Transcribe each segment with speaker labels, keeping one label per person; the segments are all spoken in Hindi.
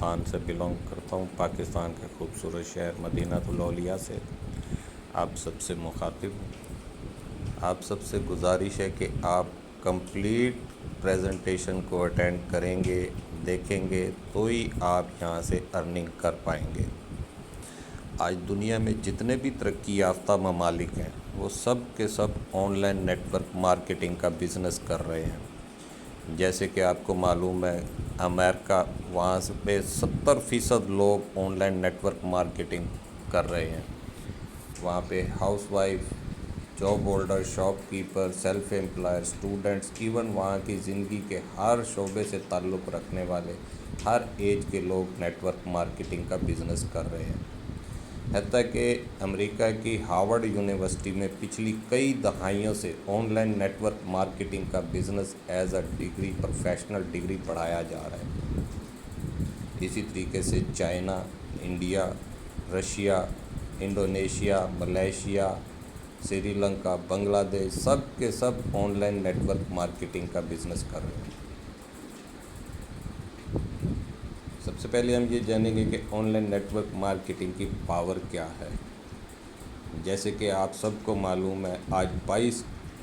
Speaker 1: पाकिस्तान से बिलोंग करता हूँ, पाकिस्तान के खूबसूरत शहर मदीनातुल औलिया से आप सबसे मुखातिब हूँ। आप सबसे गुजारिश है कि आप कंप्लीट प्रेजेंटेशन को अटेंड करेंगे, देखेंगे तो ही आप यहाँ से अर्निंग कर पाएंगे। आज दुनिया में जितने भी तरक्की याफ्ता ममालिक हैं वो सब के सब ऑनलाइन नेटवर्क मार्केटिंग का बिज़नेस कर रहे हैं। जैसे कि आपको मालूम है, अमेरिका वहाँ से पे 70% लोग ऑनलाइन नेटवर्क मार्केटिंग कर रहे हैं। वहाँ पे housewife, job holder, shopkeeper, self employer, students, even वहाँ की ज़िंदगी के हर शोबे से ताल्लुक़ रखने वाले हर एज के लोग नेटवर्क मार्केटिंग का बिज़नेस कर रहे हैं। हत्ता कि अमेरिका की हार्वर्ड यूनिवर्सिटी में पिछली कई दहाइयों से ऑनलाइन नेटवर्क मार्केटिंग का business as a degree, professional degree पढ़ाया जा रहा है। इसी तरीके से China, India, Russia, Indonesia, Malaysia, Sri Lanka, Bangladesh, सब के सब ऑनलाइन नेटवर्क मार्केटिंग का बिज़नेस कर रहे हैं। सबसे पहले हम ये जानेंगे कि ऑनलाइन नेटवर्क मार्केटिंग की पावर क्या है। जैसे कि आप सबको मालूम है, आज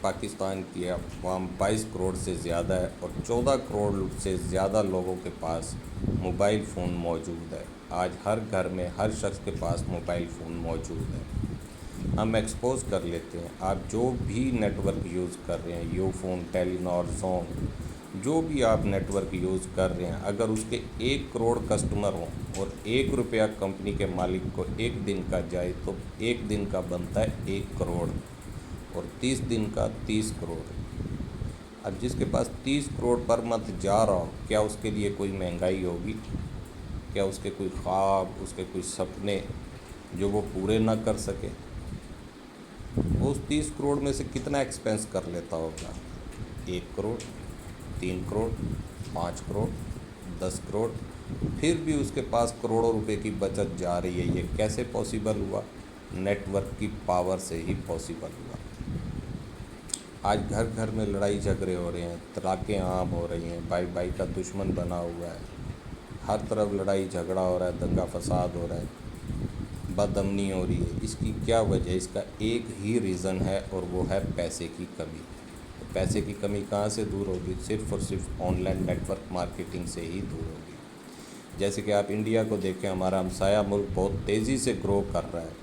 Speaker 1: पाकिस्तान की अवाम 22 करोड़ से ज़्यादा है और 14 करोड़ से ज़्यादा लोगों के पास मोबाइल फ़ोन मौजूद है। आज हर घर में हर शख्स के पास मोबाइल फ़ोन मौजूद है। हम एक्सपोज कर लेते हैं, आप जो भी नेटवर्क यूज़ कर रहे हैं, यूफोन, टेलीनॉर, ज़ोन, जो भी आप नेटवर्क यूज़ कर रहे हैं, अगर उसके 1 करोड़ कस्टमर हों और 1 रुपया कंपनी के मालिक को एक दिन का जाए तो एक दिन का बनता है 1 करोड़ और 30 दिन का 30 करोड़। अब जिसके पास 30 करोड़ पर मंथ जा रहा हो, क्या उसके लिए कोई महंगाई होगी? क्या उसके कोई ख्वाब, उसके कोई सपने जो वो पूरे ना कर सके? वो उस 30 करोड़ में से कितना एक्सपेंस कर लेता होगा? 1 करोड़, 3 करोड़, 5 करोड़, 10 करोड़, फिर भी उसके पास करोड़ों रुपए की बचत जा रही है। ये कैसे पॉसिबल हुआ? नेटवर्क की पावर से ही पॉसिबल हुआ। आज घर घर में लड़ाई झगड़े हो रहे हैं, तलाक़ें आम हो रही हैं, भाई भाई का दुश्मन बना हुआ है, हर तरफ लड़ाई झगड़ा हो रहा है, दंगा फसाद हो रहा है, बदअमनी हो रही है। इसकी क्या वजह? इसका एक ही रीज़न है और वो है पैसे की कमी। पैसे की कमी कहाँ से दूर होगी? सिर्फ़ और सिर्फ ऑनलाइन नेटवर्क मार्केटिंग से ही दूर होगी। जैसे कि आप इंडिया को देखें, हमारा हमसाया मुल्क बहुत तेज़ी से ग्रो कर रहा है।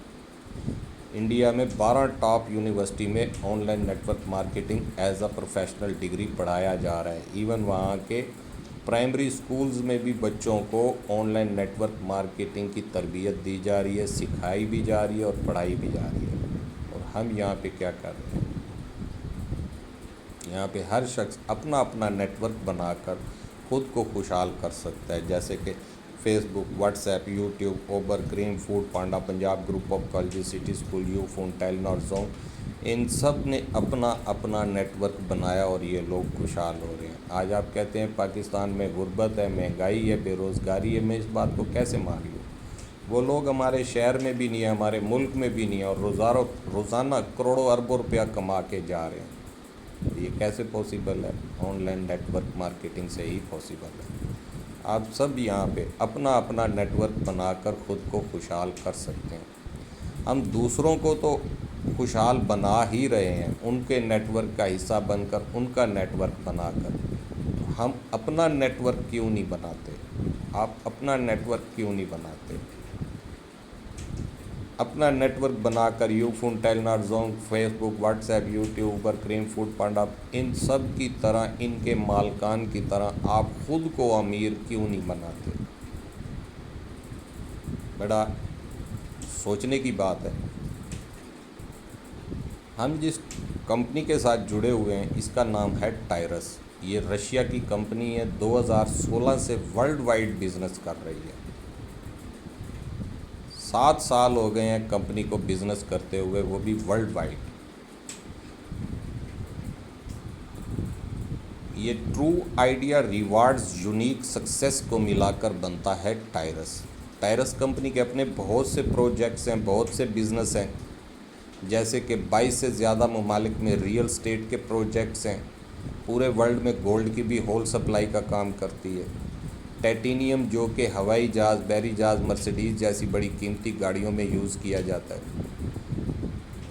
Speaker 1: इंडिया में 12 टॉप यूनिवर्सिटी में online network marketing as a professional degree पढ़ाया जा रहा है। इवन वहाँ के प्राइमरी स्कूल्स में भी बच्चों को ऑनलाइन नेटवर्क मार्केटिंग की तरबियत दी जा रही है, सिखाई भी जा रही है और पढ़ाई भी जा रही है। और हम यहाँ पे क्या कर रहे हैं? यहाँ पे हर शख्स अपना अपना नेटवर्क बनाकर ख़ुद को खुशहाल कर सकता है। जैसे कि Facebook, WhatsApp, YouTube, Uber, Careem, Food Panda, Punjab Group of College, City School, Ufone, Telenor, Zong, इन सब ने अपना अपना नेटवर्क बनाया और ये लोग खुशहाल हो रहे हैं। आज आप कहते हैं पाकिस्तान में गुर्बत है, महंगाई है, बेरोज़गारी है, मैं इस बात को कैसे मान लूँ? वो लोग हमारे शहर में भी नहीं है, हमारे मुल्क में भी नहीं है और रोज़ाना करोड़ों अरबों रुपया कमा के जा रहे हैं। ये कैसे पॉसिबल है? ऑनलाइन नेटवर्क मार्केटिंग से ही पॉसिबल है। आप सब यहाँ पे अपना अपना नेटवर्क बनाकर ख़ुद को खुशहाल कर सकते हैं। हम दूसरों को तो खुशहाल बना ही रहे हैं, उनके नेटवर्क का हिस्सा बनकर, उनका नेटवर्क बनाकर। तो हम अपना नेटवर्क क्यों नहीं बनाते? आप अपना नेटवर्क क्यों नहीं बनाते? अपना नेटवर्क बनाकर Ufone, Telenor, Zong, Facebook, WhatsApp, YouTube, Uber, Careem, Food Panda, इन सब की तरह, इनके मालकान की तरह आप ख़ुद को अमीर क्यों नहीं बनाते? बड़ा सोचने की बात है। हम जिस कंपनी के साथ जुड़े हुए हैं इसका नाम है टायरस। ये रशिया की कंपनी है, 2016 से वर्ल्ड वाइड बिज़नेस कर रही है। 7 साल हो गए हैं कंपनी को बिज़नेस करते हुए, वो भी वर्ल्ड वाइड। ये true idea, rewards, unique success को मिलाकर बनता है टायरस। टायरस कंपनी के अपने बहुत से प्रोजेक्ट्स हैं, बहुत से बिज़नेस हैं। जैसे कि 22 से ज़्यादा ममालिक में रियल एस्टेट के प्रोजेक्ट्स हैं। पूरे वर्ल्ड में गोल्ड की भी होल सप्लाई का काम करती है। टाइटेनियम जो कि हवाई जहाज़, बैरी जहाज़, मर्सिडीज़ जैसी बड़ी कीमती गाड़ियों में यूज़ किया जाता है।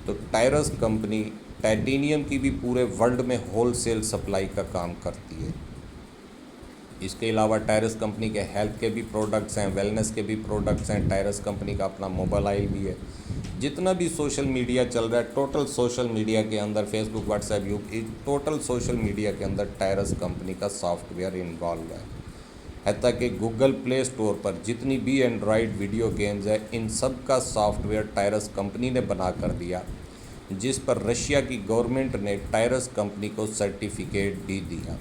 Speaker 1: तो टायरस कंपनी टाइटेनियम की भी पूरे वर्ल्ड में होलसेल सप्लाई का काम करती है। इसके अलावा टायरस कंपनी के हेल्थ के भी प्रोडक्ट्स हैं, वेलनेस के भी प्रोडक्ट्स हैं। टायरस कंपनी का अपना मोबाइल ऑयल भी है। जितना भी सोशल मीडिया चल रहा है, टोटल सोशल मीडिया के अंदर Facebook, WhatsApp, total social media के अंदर टायरस कंपनी का सॉफ्टवेयर इन्वॉल्व है। हत्ता कि गूगल प्ले स्टोर पर जितनी भी एंड्रॉयड वीडियो गेम्स है, इन सब का सॉफ्टवेयर टायरस कंपनी ने बना कर दिया, जिस पर रशिया की गवर्नमेंट ने टायरस कंपनी को सर्टिफिकेट भी दिया।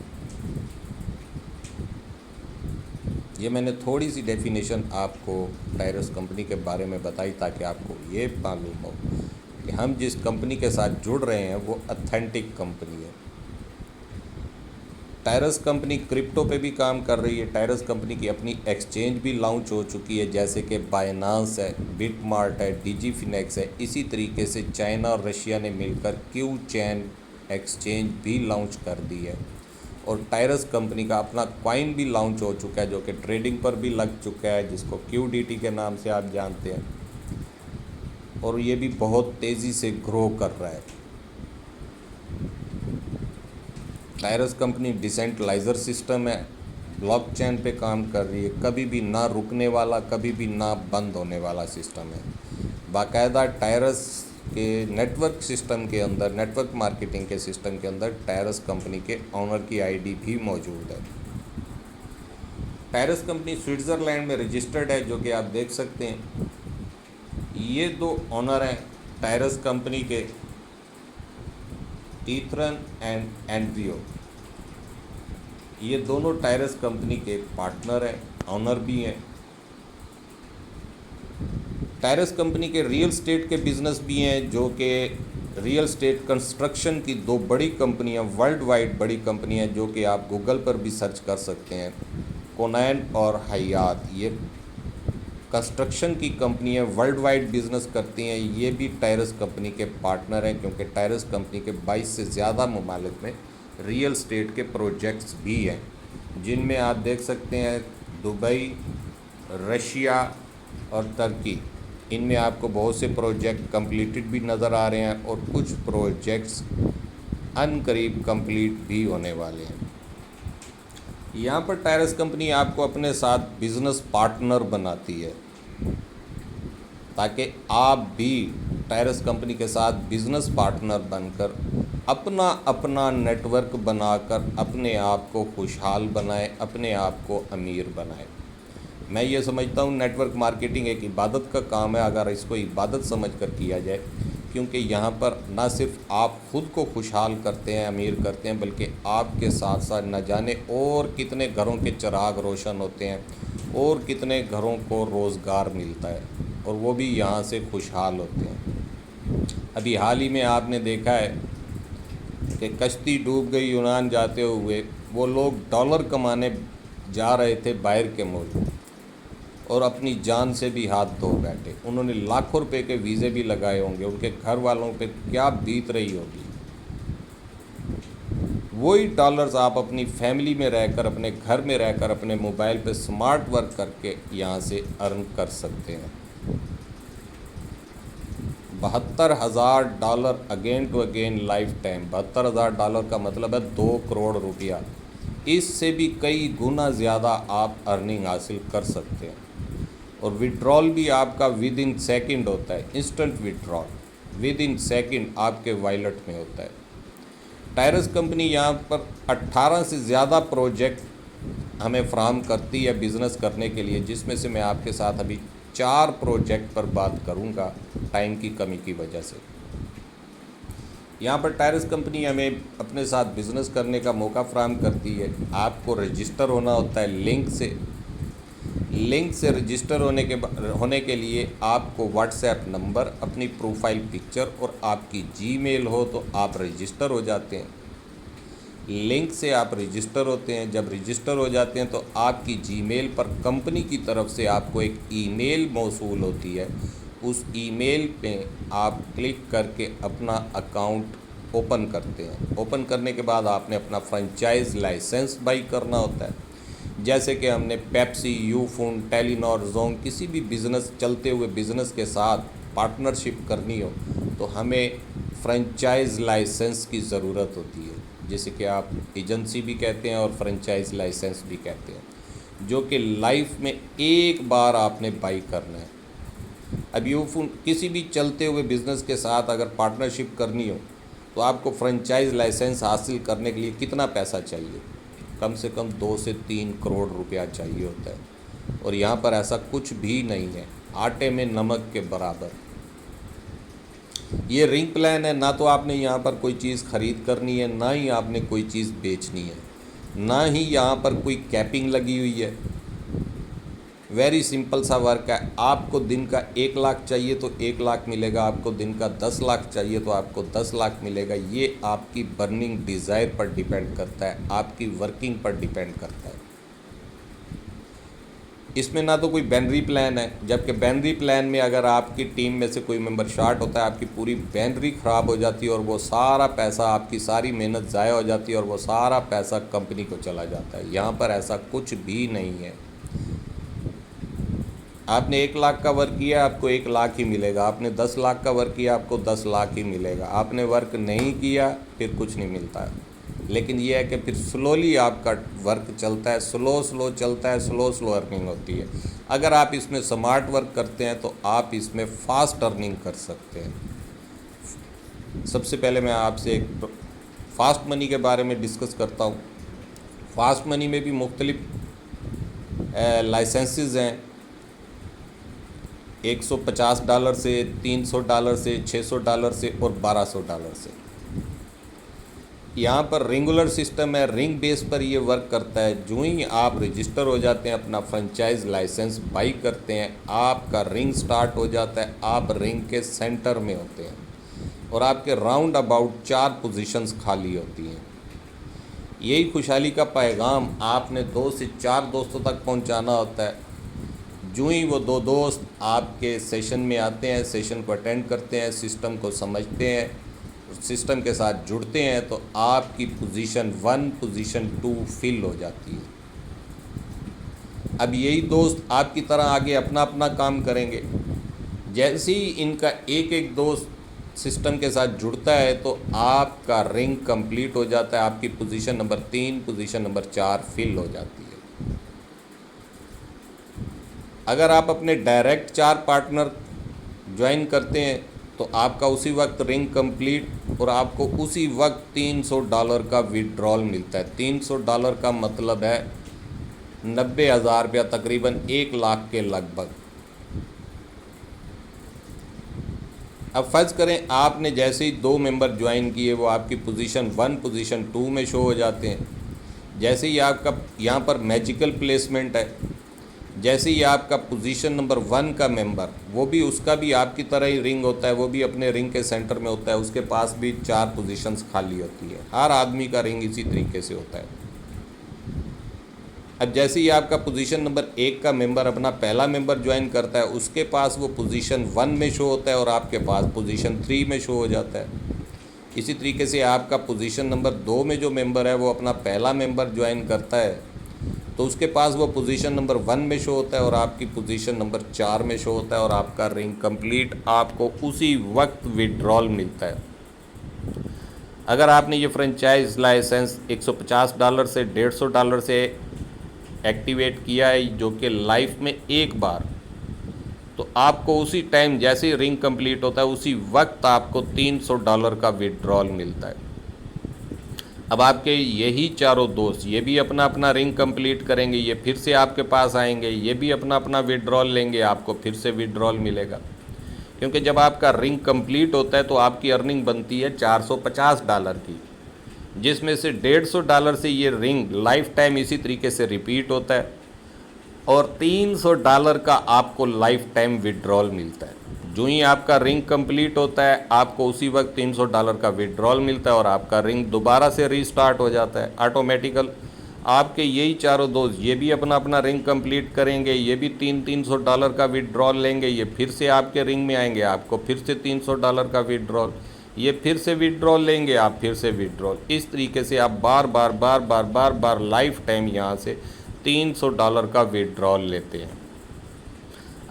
Speaker 1: ये मैंने थोड़ी सी डेफिनेशन आपको टायरस कंपनी के बारे में बताई ताकि आपको ये मालूम हो कि हम जिस कंपनी के साथ जुड़ रहे हैं वो ऑथेंटिक कंपनी है। टायरस कंपनी क्रिप्टो पे भी काम कर रही है। टायरस कंपनी की अपनी एक्सचेंज भी लॉन्च हो चुकी है, जैसे कि बाइनांस है, बिटमार्ट है, डिजीफिनेक्स है। इसी तरीके से चाइना और रशिया ने मिलकर क्यू चैन एक्सचेंज भी लॉन्च कर दी है। और टायरस कंपनी का अपना कॉइन भी लॉन्च हो चुका है, जो कि ट्रेडिंग पर भी लग चुका है, जिसको QDT के नाम से आप जानते हैं। और ये भी बहुत तेज़ी से ग्रो कर रहा है। टायरस कंपनी डिसेंट्रलाइजर सिस्टम है, ब्लॉकचेन पे काम कर रही है। कभी भी ना रुकने वाला, कभी भी ना बंद होने वाला सिस्टम है। बाकायदा टायरस के नेटवर्क सिस्टम के अंदर, नेटवर्क मार्केटिंग के सिस्टम के अंदर टायरस कंपनी के ऑनर की ID भी मौजूद है। टायरस कंपनी स्विट्ज़रलैंड में रजिस्टर्ड है, जो कि आप देख सकते हैं। ये दो ऑनर हैं टायरस कंपनी के, ईथरन एंड एंड्रियो। ये दोनों टायरस कंपनी के पार्टनर हैं, ऑनर भी हैं। टायरस कंपनी के रियल स्टेट के बिज़नेस भी हैं, जो कि रियल स्टेट कंस्ट्रक्शन की दो बड़ी कंपनियां, वर्ल्ड वाइड बड़ी कंपनियां, जो कि आप गूगल पर भी सर्च कर सकते हैं, कोनैन और हयात। ये कंस्ट्रक्शन की कंपनियां वर्ल्ड वाइड बिज़नेस करती हैं। ये भी टायरस कंपनी के पार्टनर हैं, क्योंकि टायरस कंपनी के 22 से ज़्यादा ममालिक में रियल स्टेट के प्रोजेक्ट्स भी हैं, जिनमें आप देख सकते हैं दुबई, रशिया और तुर्की। इनमें आपको बहुत से प्रोजेक्ट कंप्लीटेड भी नज़र आ रहे हैं और कुछ प्रोजेक्ट्स अनकरीब कंप्लीट भी होने वाले हैं। यहाँ पर टायरस कंपनी आपको अपने साथ बिज़नेस पार्टनर बनाती है, ताकि आप भी टायरस कंपनी के साथ बिज़नेस पार्टनर बनकर अपना अपना नेटवर्क बनाकर अपने आप को खुशहाल बनाएं, अपने आप को अमीर बनाएं। मैं ये समझता हूँ नेटवर्क मार्केटिंग एक इबादत का काम है, अगर इसको इबादत समझकर किया जाए, क्योंकि यहाँ पर ना सिर्फ आप ख़ुद को खुशहाल करते हैं, अमीर करते हैं, बल्कि आपके साथ साथ न जाने और कितने घरों के चिराग रोशन होते हैं और कितने घरों को रोज़गार मिलता है, और वो भी यहाँ से खुशहाल होते हैं। अभी हाल ही में आपने देखा है कि कश्ती डूब गई यूनान जाते हुए, वो लोग डॉलर कमाने जा रहे थे बाहर के मुल्क, और अपनी जान से भी हाथ धो बैठे। उन्होंने लाखों रुपए के वीज़े भी लगाए होंगे, उनके घर वालों पे क्या बीत रही होगी। वही डॉलर्स आप अपनी फैमिली में रहकर, अपने घर में रहकर, अपने मोबाइल पे स्मार्ट वर्क करके यहाँ से अर्न कर सकते हैं। $72,000 again to again life time. $72,000 का मतलब है 2 करोड़ रुपया। इससे भी कई गुना ज़्यादा आप अर्निंग हासिल कर सकते हैं। और विड्रॉल भी आपका विद इन सेकेंड होता है, instant withdrawal with in second आपके वॉलेट में होता है। टायरस कंपनी यहाँ पर 18 से ज़्यादा प्रोजेक्ट हमें फ्राहम करती है बिज़नेस करने के लिए, जिसमें से मैं आपके साथ अभी 4 प्रोजेक्ट पर बात करूँगा टाइम की कमी की वजह से। यहाँ पर टायरस कंपनी हमें अपने साथ बिज़नेस करने का मौका फ्राहम करती है। आपको रजिस्टर होना होता है लिंक से रजिस्टर होने के लिए आपको व्हाट्सएप नंबर, अपनी प्रोफाइल पिक्चर और आपकी जीमेल हो तो आप रजिस्टर हो जाते हैं। लिंक से आप रजिस्टर होते हैं। जब रजिस्टर हो जाते हैं तो आपकी जीमेल पर कंपनी की तरफ से आपको एक ईमेल मौसूल होती है। उस ईमेल पे आप क्लिक करके अपना अकाउंट ओपन करते हैं। ओपन करने के बाद आपने अपना फ्रेंचाइज लाइसेंस बाई करना होता है। जैसे कि हमने पेप्सी, यूफोन, टेलीनॉर, जोंग किसी भी बिज़नेस चलते हुए बिज़नेस के साथ पार्टनरशिप करनी हो तो हमें फ्रेंचाइज लाइसेंस की ज़रूरत होती है, जैसे कि आप एजेंसी भी कहते हैं और फ्रेंचाइज लाइसेंस भी कहते हैं, जो कि लाइफ में एक बार आपने बाई करना है। अब यूफोन किसी भी चलते हुए बिज़नेस के साथ अगर पार्टनरशिप करनी हो तो आपको फ्रेंचाइज लाइसेंस हासिल करने के लिए कितना पैसा चाहिए? कम से कम 2 से 3 करोड़ रुपया चाहिए होता है। और यहाँ पर ऐसा कुछ भी नहीं है, आटे में नमक के बराबर। ये रिंग प्लान है, ना तो आपने यहाँ पर कोई चीज़ ख़रीद करनी है, ना ही आपने कोई चीज़ बेचनी है, ना ही यहाँ पर कोई कैपिंग लगी हुई है। वेरी सिंपल सा वर्क है। आपको दिन का 1 लाख चाहिए तो 1 लाख मिलेगा, आपको दिन का 10 लाख चाहिए तो आपको 10 लाख मिलेगा। ये आपकी बर्निंग डिज़ायर पर डिपेंड करता है, आपकी वर्किंग पर डिपेंड करता है। इसमें ना तो कोई बैनरी प्लान है, जबकि बैनरी प्लान में अगर आपकी टीम में से कोई मेंबर शार्ट होता है, आपकी पूरी बैनरी ख़राब हो जाती है और वो सारा पैसा, आपकी सारी मेहनत ज़ाया हो जाती है और वो सारा पैसा कंपनी को चला जाता है। यहाँ पर ऐसा कुछ भी नहीं है। आपने 1 लाख का वर्क किया, आपको 1 लाख ही मिलेगा। आपने 10 लाख का वर्क किया, आपको 10 लाख ही मिलेगा। आपने वर्क नहीं किया फिर कुछ नहीं मिलता है। लेकिन यह है कि फिर स्लोली आपका वर्क चलता है, स्लो चलता है, स्लो अर्निंग होती है। अगर आप इसमें स्मार्ट वर्क करते हैं तो आप इसमें फ़ास्ट अर्निंग कर सकते हैं। सबसे पहले मैं आपसे एक फ़ास्ट मनी के बारे में डिस्कस करता हूँ। फ़ास्ट मनी में भी मुख्तलिफ लाइसेंसेस हैं, $150 से, $300 से, $600 से और $1200 से। यहाँ पर रेगुलर सिस्टम है, रिंग बेस पर ये वर्क करता है। जो ही आप रजिस्टर हो जाते हैं, अपना फ्रेंचाइज लाइसेंस बाई करते हैं, आपका रिंग स्टार्ट हो जाता है। आप रिंग के सेंटर में होते हैं और आपके राउंड अबाउट 4 पोजीशंस खाली होती हैं। यही खुशहाली का पैगाम आपने 2 से 4 दोस्तों तक पहुँचाना होता है। जो ही वो 2 दोस्त आपके सेशन में आते हैं, सेशन को अटेंड करते हैं, सिस्टम को समझते हैं, सिस्टम के साथ जुड़ते हैं, तो आपकी पोजीशन 1, पोजीशन 2 फिल हो जाती है। अब यही दोस्त आपकी तरह आगे अपना अपना काम करेंगे। जैसे ही इनका एक एक दोस्त सिस्टम के साथ जुड़ता है तो आपका रिंग कंप्लीट हो जाता है, आपकी position number 3, position number 4 fill हो जाती है। अगर आप अपने डायरेक्ट 4 पार्टनर ज्वाइन करते हैं तो आपका उसी वक्त रिंग कंप्लीट और आपको उसी वक्त $300 का विड्रॉल मिलता है। $300 का मतलब है 90,000 रुपया, तकरीबन 1 लाख के लगभग। अब फ़र्ज़ करें आपने जैसे ही 2 मेंबर ज्वाइन किए, वो आपकी पोजीशन 1, पोजीशन 2 में शो हो जाते हैं। जैसे ही आपका यहाँ पर मैजिकल प्लेसमेंट है, जैसे ही आपका पोजीशन नंबर 1 का मेंबर, वो भी उसका भी आपकी तरह ही रिंग होता है, वो भी अपने रिंग के सेंटर में होता है, उसके पास भी 4 पोजीशंस खाली होती है। हर आदमी का रिंग इसी तरीके से होता है। अब जैसे ही आपका पोजीशन नंबर 1 का मेंबर अपना पहला मेंबर ज्वाइन करता है, उसके पास वो पोजीशन 1 में शो होता है और आपके पास पोजीशन 3 में शो हो जाता है। इसी तरीके से आपका पोजीशन नंबर 2 में जो मेंबर है वो अपना पहला मेंबर ज्वाइन करता है तो उसके पास वो पोजीशन नंबर 1 में शो होता है और आपकी पोजीशन नंबर 4 में शो होता है और आपका रिंग कंप्लीट, आपको उसी वक्त विड्रॉल मिलता है। अगर आपने ये फ्रेंचाइज लाइसेंस $150 से $150 से एक्टिवेट किया है, जो कि लाइफ में एक बार, तो आपको उसी टाइम जैसे ही रिंग कंप्लीट होता है उसी वक्त आपको $300 का विड्रॉल मिलता है। अब आपके यही चारों दोस्त ये भी अपना अपना रिंग कंप्लीट करेंगे, ये फिर से आपके पास आएंगे, ये भी अपना अपना विड्रॉल लेंगे, आपको फिर से विड्रॉल मिलेगा। क्योंकि जब आपका रिंग कंप्लीट होता है तो आपकी अर्निंग बनती है $450 की, जिसमें से $150 से ये रिंग लाइफ टाइम इसी तरीके से रिपीट होता है और $300 का आपको लाइफ टाइम विड्रॉल मिलता है। जो ही आपका रिंग कंप्लीट होता है आपको उसी वक्त $300 का विड्रॉल मिलता है और आपका रिंग दोबारा से रीस्टार्ट हो जाता है ऑटोमेटिकल। आपके यही चारों दोस्त ये भी अपना अपना रिंग कंप्लीट करेंगे, ये भी $300 का विड्रॉल लेंगे, ये फिर से आपके रिंग में आएंगे, आपको फिर से $300 का विड्रॉल, ये फिर से विड्रॉल लेंगे, आप फिर से विड्रॉल। इस तरीके से आप बार बार लाइफ टाइम यहाँ से $300 का विड्रॉल लेते हैं।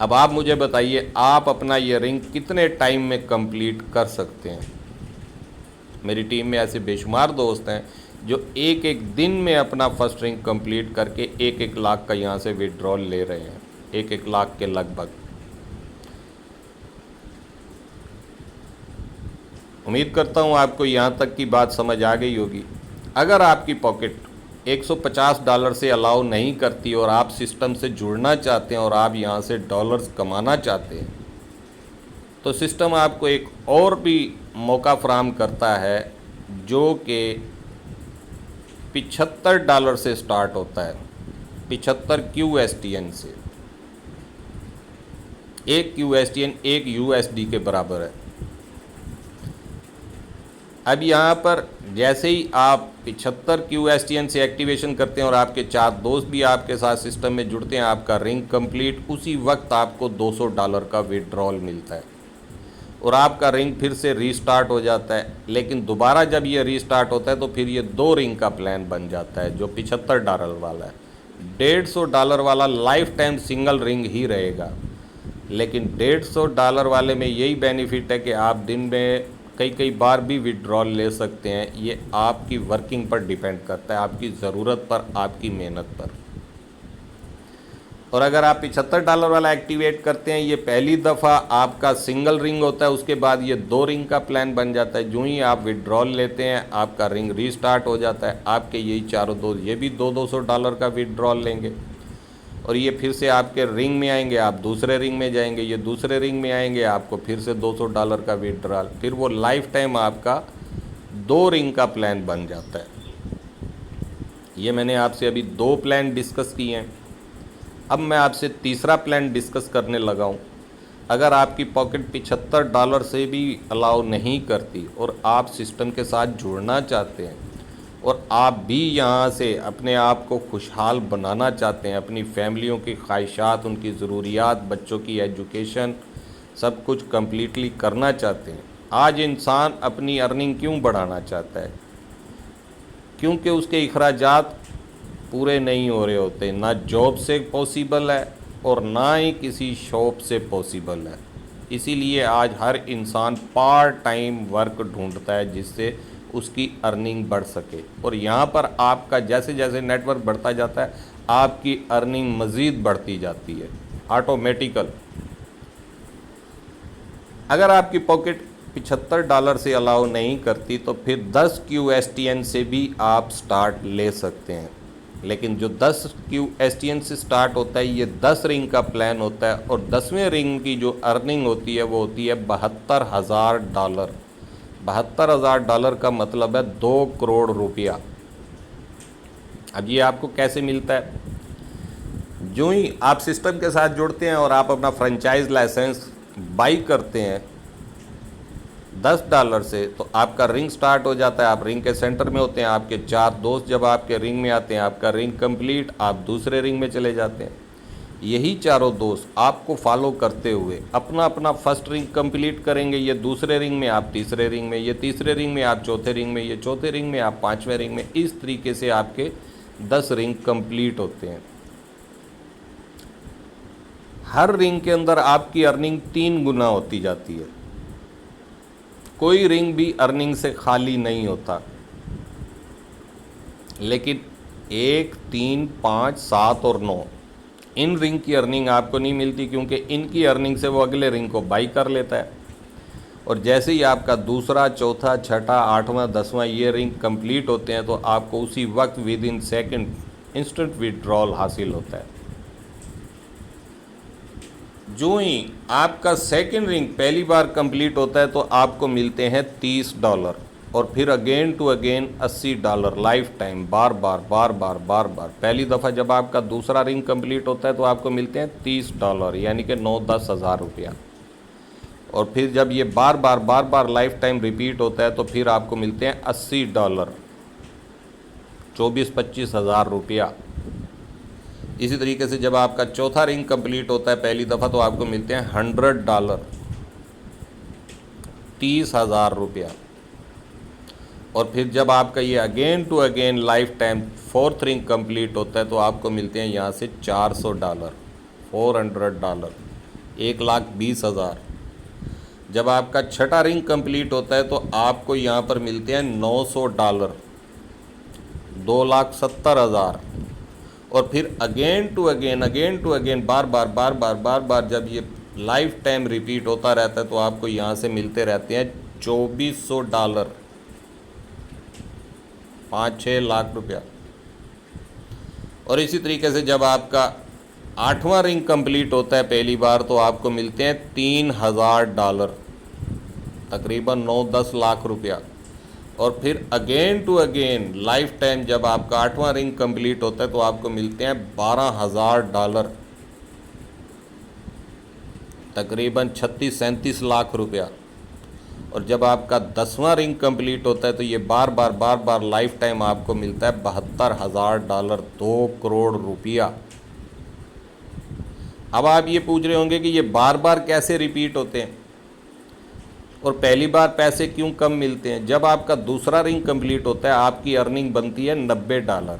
Speaker 1: अब आप मुझे बताइए, आप अपना ये रिंग कितने टाइम में कंप्लीट कर सकते हैं? मेरी टीम में ऐसे बेशुमार दोस्त हैं जो एक एक दिन में अपना फर्स्ट रिंग कंप्लीट करके 1-1 लाख का यहाँ से विड्रॉल ले रहे हैं, 1-1 लाख के लगभग। उम्मीद करता हूँ आपको यहाँ तक की बात समझ आ गई होगी। अगर आपकी पॉकेट $150 से अलाउ नहीं करती और आप सिस्टम से जुड़ना चाहते हैं और आप यहाँ से डॉलर्स कमाना चाहते हैं, तो सिस्टम आपको एक और भी मौका फराहम करता है जो कि $75 से स्टार्ट होता है, 75 QSTN से। एक QSTN 1 USD के बराबर है। अब यहाँ पर जैसे ही आप 75 QSTN से एक्टिवेशन करते हैं और आपके 4 दोस्त भी आपके साथ सिस्टम में जुड़ते हैं, आपका रिंग कंप्लीट, उसी वक्त आपको $200 का विड्रॉल मिलता है और आपका रिंग फिर से रीस्टार्ट हो जाता है। लेकिन दोबारा जब ये रीस्टार्ट होता है तो फिर ये 2 रिंग का प्लान बन जाता है जो $75 वाला है। $150 वाला लाइफ टाइम सिंगल रिंग ही रहेगा, लेकिन $150 वाले में यही बेनिफिट है कि आप दिन में कई बार भी विड्रॉल ले सकते हैं। ये आपकी वर्किंग पर डिपेंड करता है, आपकी ज़रूरत पर, आपकी मेहनत पर। और अगर आप $75 वाला एक्टिवेट करते हैं, ये पहली दफ़ा आपका सिंगल रिंग होता है, उसके बाद ये 2 रिंग का प्लान बन जाता है। जो ही आप विड्रॉल लेते हैं आपका रिंग रीस्टार्ट हो जाता है। आपके यही चारों दोस्त ये भी $200 का विड्रॉल लेंगे और ये फिर से आपके रिंग में आएंगे, आप दूसरे रिंग में जाएंगे, ये दूसरे रिंग में आएंगे, आपको फिर से $200 का विड्रॉल, फिर वो लाइफ टाइम आपका 2 रिंग का प्लान बन जाता है। ये मैंने आपसे अभी 2 प्लान डिस्कस किए हैं। अब मैं आपसे तीसरा प्लान डिस्कस करने लगा हूँ। अगर आपकी पॉकेट $75 से भी अलाउ नहीं करती और आप सिस्टम के साथ जुड़ना चाहते हैं और आप भी यहाँ से अपने आप को खुशहाल बनाना चाहते हैं, अपनी फैमिलियों की ख्वाहिशात, उनकी ज़रूरियात, बच्चों की एजुकेशन, सब कुछ कम्प्लीटली करना चाहते हैं। आज इंसान अपनी अर्निंग क्यों बढ़ाना चाहता है? क्योंकि उसके अखराजात पूरे नहीं हो रहे होते, ना जॉब से पॉसिबल है और ना ही किसी शॉप से पॉसिबल है। इसीलिए आज हर इंसान पार्ट टाइम वर्क ढूंढता है जिससे उसकी अर्निंग बढ़ सके। और यहाँ पर आपका जैसे जैसे नेटवर्क बढ़ता जाता है आपकी अर्निंग मज़ीद बढ़ती जाती है ऑटोमेटिकल। अगर आपकी पॉकेट $75 से अलाउ नहीं करती तो फिर 10 QSTN से भी आप स्टार्ट ले सकते हैं। लेकिन जो 10 QSTN से स्टार्ट होता है ये 10 रिंग का प्लान होता है और 10वें रिंग की जो अर्निंग होती है वो होती है $72,000। $72,000 का मतलब है 2 करोड़ रुपया। अब ये आपको कैसे मिलता है? जो ही आप सिस्टम के साथ जुड़ते हैं और आप अपना फ्रेंचाइज लाइसेंस बाई करते हैं $10 से, तो आपका रिंग स्टार्ट हो जाता है। आप रिंग के सेंटर में होते हैं, आपके 4 दोस्त जब आपके रिंग में आते हैं, आपका रिंग कंप्लीट, आप दूसरे रिंग में चले जाते हैं। यही चारों दोस्त आपको फॉलो करते हुए अपना अपना फर्स्ट रिंग कंप्लीट करेंगे। ये दूसरे रिंग में, आप तीसरे रिंग में, ये तीसरे रिंग में, आप चौथे रिंग में, ये चौथे रिंग में, आप 5वें रिंग में। इस तरीके से आपके 10 रिंग कंप्लीट होते हैं। हर रिंग के अंदर आपकी अर्निंग 3 गुना होती जाती है। कोई रिंग भी अर्निंग से खाली नहीं होता, लेकिन 1, 3, 5, 7 और 9 इन रिंग की अर्निंग आपको नहीं मिलती, क्योंकि इनकी अर्निंग से वो अगले रिंग को बाई कर लेता है। और जैसे ही आपका दूसरा, चौथा, छठा, 8वां, 10वां ये रिंग कंप्लीट होते हैं तो आपको उसी वक्त with in second instant withdrawal हासिल होता है। जो ही आपका सेकेंड रिंग पहली बार कंप्लीट होता है तो आपको मिलते हैं $30 और फिर again to again $80 lifetime, बार बार बार बार बार बार। पहली दफ़ा जब आपका दूसरा रिंग कंप्लीट होता है तो आपको मिलते हैं $30, यानी कि 9-10 हज़ार रुपया। और फिर जब ये बार बार लाइफ टाइम रिपीट होता है तो फिर आपको मिलते हैं $80, 24-25 हज़ार रुपया। इसी तरीके से जब आपका चौथा रिंग कंप्लीट होता है पहली दफ़ा तो आपको मिलते हैं $100, 30 हज़ार रुपया। और फिर जब आपका ये again to again life time fourth ring complete होता है तो आपको मिलते हैं यहाँ से $400, $400, 1,20,000। जब आपका छठा रिंग कंप्लीट होता है तो आपको यहाँ पर मिलते हैं $900, 2,70,000। और फिर अगेन टू अगेन बार बार जब ये लाइफ टाइम रिपीट होता रहता है तो आपको यहाँ से मिलते रहते हैं $2,400, 5-6 लाख रुपया। और इसी तरीके से जब आपका 8वां रिंग कंप्लीट होता है पहली बार तो आपको मिलते हैं $3,000, तकरीबन 9-10 लाख रुपया। और फिर again to again life time जब आपका 8वां रिंग कंप्लीट होता है तो आपको मिलते हैं $12,000, तकरीबन 36-37 लाख रुपया। और जब आपका 10वां रिंग कंप्लीट होता है तो ये बार बार लाइफ टाइम आपको मिलता है $72,000, 2 करोड़ रुपया। अब आप ये पूछ रहे होंगे कि ये बार बार कैसे रिपीट होते हैं और पहली बार पैसे क्यों कम मिलते हैं। जब आपका दूसरा रिंग कंप्लीट होता है आपकी अर्निंग बनती है $90,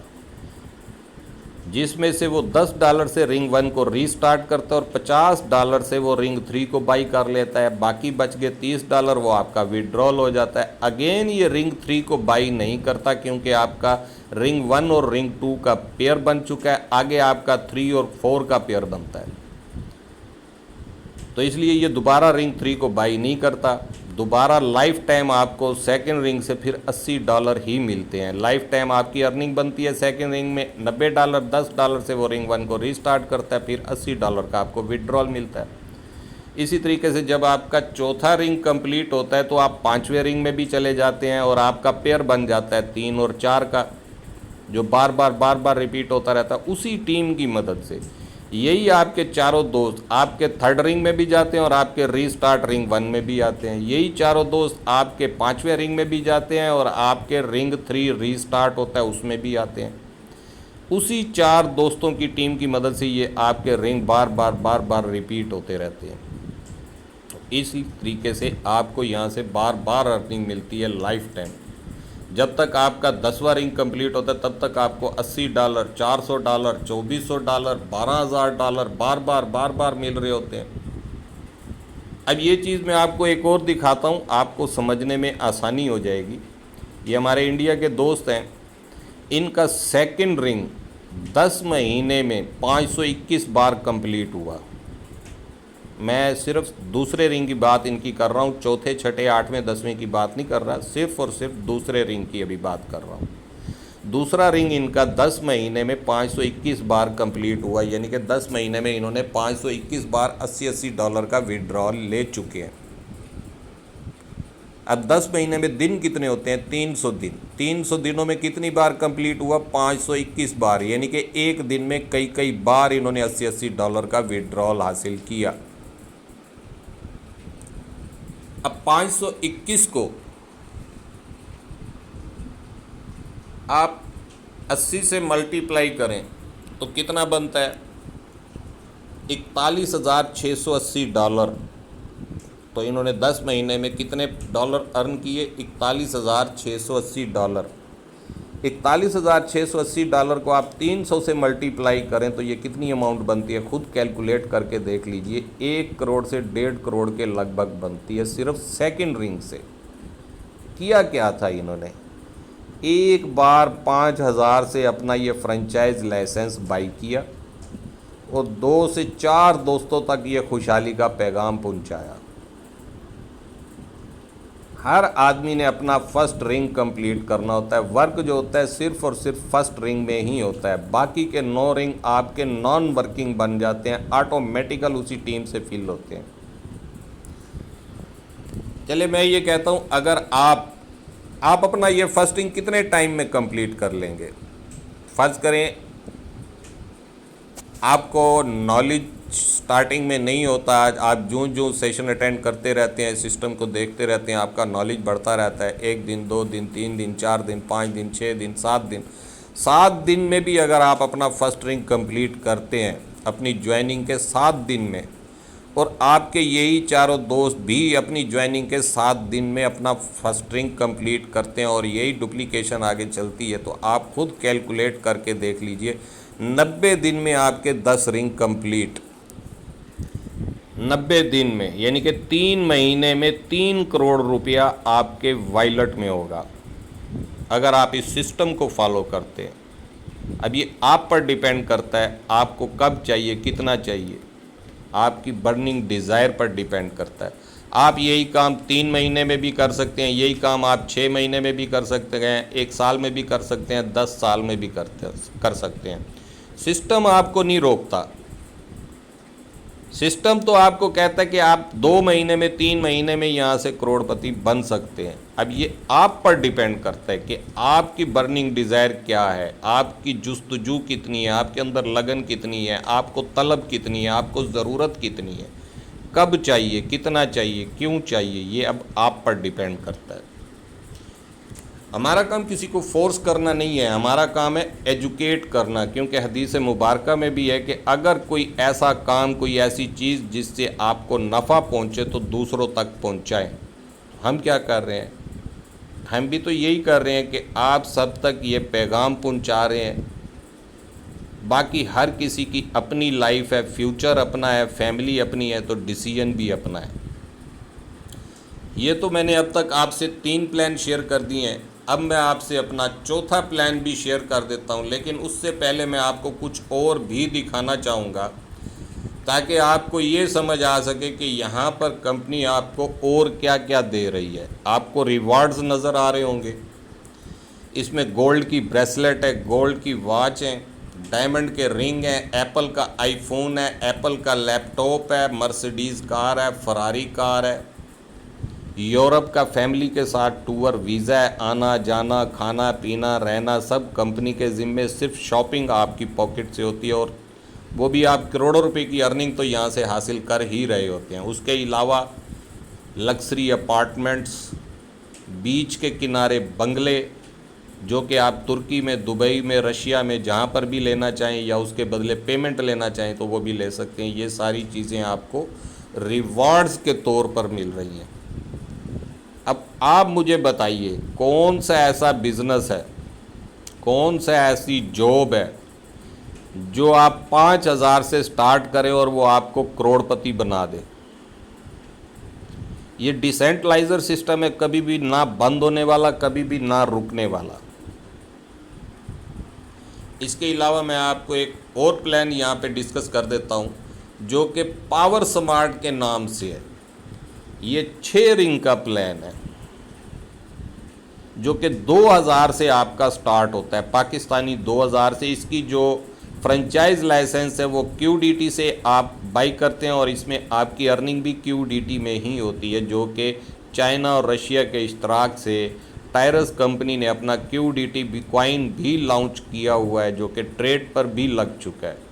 Speaker 1: जिसमें से वो $10 से रिंग 1 को रीस्टार्ट करता है और $50 से वो रिंग 3 को बाई कर लेता है। बाकी बच गए $30 वो आपका विड्रॉल हो जाता है। अगेन ये रिंग 3 को बाई नहीं करता क्योंकि आपका रिंग 1 और रिंग 2 का पेयर बन चुका है, आगे आपका 3 और 4 का पेयर बनता है। तो इसलिए ये दोबारा रिंग 3 को बाई नहीं करता। दोबारा लाइफ टाइम आपको सेकंड रिंग से फिर $80 ही मिलते हैं। लाइफ टाइम आपकी अर्निंग बनती है सेकंड रिंग में $90, $10 से वो रिंग 1 को रीस्टार्ट करता है, फिर $80 का आपको विड्रॉल मिलता है। इसी तरीके से जब आपका चौथा रिंग कंप्लीट होता है तो आप 5वें रिंग में भी चले जाते हैं और आपका पेयर बन जाता है 3 और 4 का, जो बार बार रिपीट होता रहता है उसी टीम की मदद से। यही आपके चारों दोस्त आपके थर्ड रिंग में भी जाते हैं और आपके रीस्टार्ट रिंग 1 में भी आते हैं। यही चारों दोस्त आपके 5वें रिंग में भी जाते हैं और आपके रिंग 3 रीस्टार्ट होता है उसमें भी आते हैं। उसी 4 दोस्तों की टीम की मदद से ये आपके रिंग बार बार रिपीट होते रहते हैं। इस तरीके से आपको यहाँ से बार बार अर्निंग मिलती है लाइफ टाइम। जब तक आपका 10वां रिंग कंप्लीट होता है तब तक आपको $80, $400, $2,400, $12,000 बार बार मिल रहे होते हैं। अब ये चीज़ मैं आपको एक और दिखाता हूँ, आपको समझने में आसानी हो जाएगी। ये हमारे इंडिया के दोस्त हैं, इनका सेकंड रिंग 10 महीने में 521 बार कंप्लीट हुआ। मैं सिर्फ दूसरे रिंग की बात इनकी कर रहा हूँ, चौथे छठे 8वें 10वें की बात नहीं कर रहा, सिर्फ और सिर्फ दूसरे रिंग की अभी बात कर रहा हूँ। दूसरा रिंग इनका 10 महीने में 521 बार कंप्लीट हुआ, यानी कि 10 महीने में इन्होंने 521 बार $80 का विड्रॉल ले चुके हैं। अब 10 महीने में दिन कितने होते हैं? 300 दिन। 300 दिनों में कितनी बार कंप्लीट हुआ? 521 बार, यानी कि एक दिन में कई बार इन्होंने $80 का विड्रॉल हासिल किया। अब 521 को आप 80 से मल्टीप्लाई करें तो कितना बनता है? $41,680। तो इन्होंने 10 महीने में कितने डॉलर अर्न किए? $41,680। $41,680 को आप 300 से मल्टीप्लाई करें तो ये कितनी अमाउंट बनती है? खुद कैलकुलेट करके देख लीजिए। 1 करोड़ से 1.5 करोड़ के लगभग बनती है सिर्फ सेकंड रिंग से। किया क्या था इन्होंने? एक बार 5,000 से अपना ये फ्रेंचाइज लाइसेंस बाई किया और 2 से 4 दोस्तों तक ये खुशहाली का पैगाम पहुंचाया। हर आदमी ने अपना फर्स्ट रिंग कंप्लीट करना होता है। वर्क जो होता है सिर्फ और सिर्फ फर्स्ट रिंग में ही होता है, बाकी के 9 रिंग आपके नॉन वर्किंग बन जाते हैं, ऑटोमेटिकल उसी टीम से फिल होते हैं। चलिए मैं ये कहता हूँ, अगर आप अपना ये फर्स्ट रिंग कितने टाइम में कंप्लीट कर लेंगे? फर्ज करें आपको नॉलेज स्टार्टिंग में नहीं होता, आप जो सेशन अटेंड करते रहते हैं, सिस्टम को देखते रहते हैं, आपका नॉलेज बढ़ता रहता है। 1 दिन 2 दिन 3 दिन 4 दिन 5 दिन 6 दिन 7 दिन 7 दिन में भी अगर आप अपना फर्स्ट रिंग कंप्लीट करते हैं अपनी ज्वाइनिंग के 7 दिन में, और आपके यही चारों दोस्त भी अपनी ज्वाइनिंग के 7 दिन में अपना फर्स्ट रिंग कंप्लीट करते हैं और यही डुप्लीकेशन आगे चलती है, तो आप खुद कैलकुलेट करके देख लीजिए 90 दिन में आपके 10 रिंग कंप्लीट, 90 दिन में, यानी कि 3 महीने में 3 करोड़ रुपया आपके वॉलेट में होगा अगर आप इस सिस्टम को फॉलो करते हैं। अब ये आप पर डिपेंड करता है आपको कब चाहिए, कितना चाहिए, आपकी बर्निंग डिज़ायर पर डिपेंड करता है। आप यही काम 3 महीने में भी कर सकते हैं, यही काम आप 6 महीने में भी कर सकते हैं, 1 साल में भी कर सकते हैं, 10 साल में भी कर सकते हैं। सिस्टम आपको नहीं रोकता। सिस्टम तो आपको कहता है कि आप 2 महीने में, 3 महीने में यहाँ से करोड़पति बन सकते हैं। अब ये आप पर डिपेंड करता है कि आपकी बर्निंग डिज़ायर क्या है, आपकी जुस्तजू कितनी है, आपके अंदर लगन कितनी है, आपको तलब कितनी है, आपको ज़रूरत कितनी है, कब चाहिए, कितना चाहिए, क्यों चाहिए, ये अब आप पर डिपेंड करता है। हमारा काम किसी को फोर्स करना नहीं है, हमारा काम है एजुकेट करना, क्योंकि हदीस मुबारका में भी है कि अगर कोई ऐसा काम, कोई ऐसी चीज़ जिससे आपको नफ़ा पहुँचे तो दूसरों तक पहुँचाएँ। हम क्या कर रहे हैं, हम भी तो यही कर रहे हैं कि आप सब तक ये पैगाम पहुँचा रहे हैं। बाकी हर किसी की अपनी लाइफ है, फ्यूचर अपना है, फैमिली अपनी है, तो डिसीजन भी अपना है। ये तो मैंने अब तक आपसे 3 प्लान शेयर कर दिए हैं, अब मैं आपसे अपना चौथा प्लान भी शेयर कर देता हूं, लेकिन उससे पहले मैं आपको कुछ और भी दिखाना चाहूँगा ताकि आपको ये समझ आ सके कि यहाँ पर कंपनी आपको और क्या क्या दे रही है। आपको रिवार्ड्स नज़र आ रहे होंगे, इसमें गोल्ड की ब्रेसलेट है, गोल्ड की वॉच है, डायमंड के रिंग है, एप्पल का आईफोन है, एप्पल का लैपटॉप है, मर्सिडीज़ कार है, फरारी कार है, यूरोप का फैमिली के साथ टूर, वीज़ा है, आना जाना, खाना पीना रहना सब कंपनी के ज़िम्मे। सिर्फ शॉपिंग आपकी पॉकेट से होती है, और वो भी आप करोड़ों रुपए की अर्निंग तो यहाँ से हासिल कर ही रहे होते हैं। उसके अलावा लग्जरी अपार्टमेंट्स, बीच के किनारे बंगले, जो कि आप तुर्की में, दुबई में, रशिया में जहाँ पर भी लेना चाहें या उसके बदले पेमेंट लेना चाहें तो वो भी ले सकते हैं। ये सारी चीज़ें आपको रिवॉर्ड्स के तौर पर मिल रही हैं। अब आप मुझे बताइए कौन सा ऐसा बिज़नेस है, कौन सा ऐसी जॉब है जो आप 5,000 से स्टार्ट करें और वो आपको करोड़पति बना दे। ये डिसेंट्रलाइजर सिस्टम है, कभी भी ना बंद होने वाला, कभी भी ना रुकने वाला। इसके अलावा मैं आपको एक और प्लान यहाँ पे डिस्कस कर देता हूँ जो कि पावर स्मार्ट के नाम से है। ये 6 रिंग का प्लान है जो कि 2000 से आपका स्टार्ट होता है, पाकिस्तानी 2000 से। इसकी जो फ्रेंचाइज लाइसेंस है वो QDT से आप बाई करते हैं और इसमें आपकी अर्निंग भी QDT में ही होती है, जो कि चाइना और रशिया के इश्तराक से टायरस कंपनी ने अपना QDT बिटकॉइन भी लॉन्च किया हुआ है, जो कि ट्रेड पर भी लग चुका है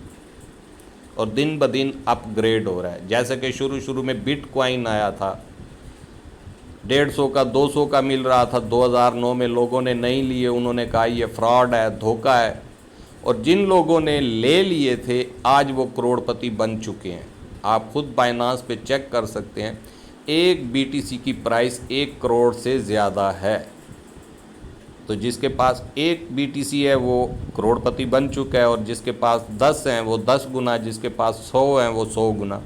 Speaker 1: और दिन ब दिन अपग्रेड हो रहा है। जैसे कि शुरू में बिटकॉइन आया था, 150 का 200 का मिल रहा था, 2009 में लोगों ने नहीं लिए, उन्होंने कहा ये फ्रॉड है, धोखा है, और जिन लोगों ने ले लिए थे आज वो करोड़पति बन चुके हैं। आप खुद बाइनांस पे चेक कर सकते हैं, एक BTC की प्राइस 1 करोड़ से ज़्यादा है। तो जिसके पास 1 BTC है वो करोड़पति बन चुका है, और जिसके पास 10 हैं वो 10 गुना, जिसके पास 100 हैं वो 100 गुना।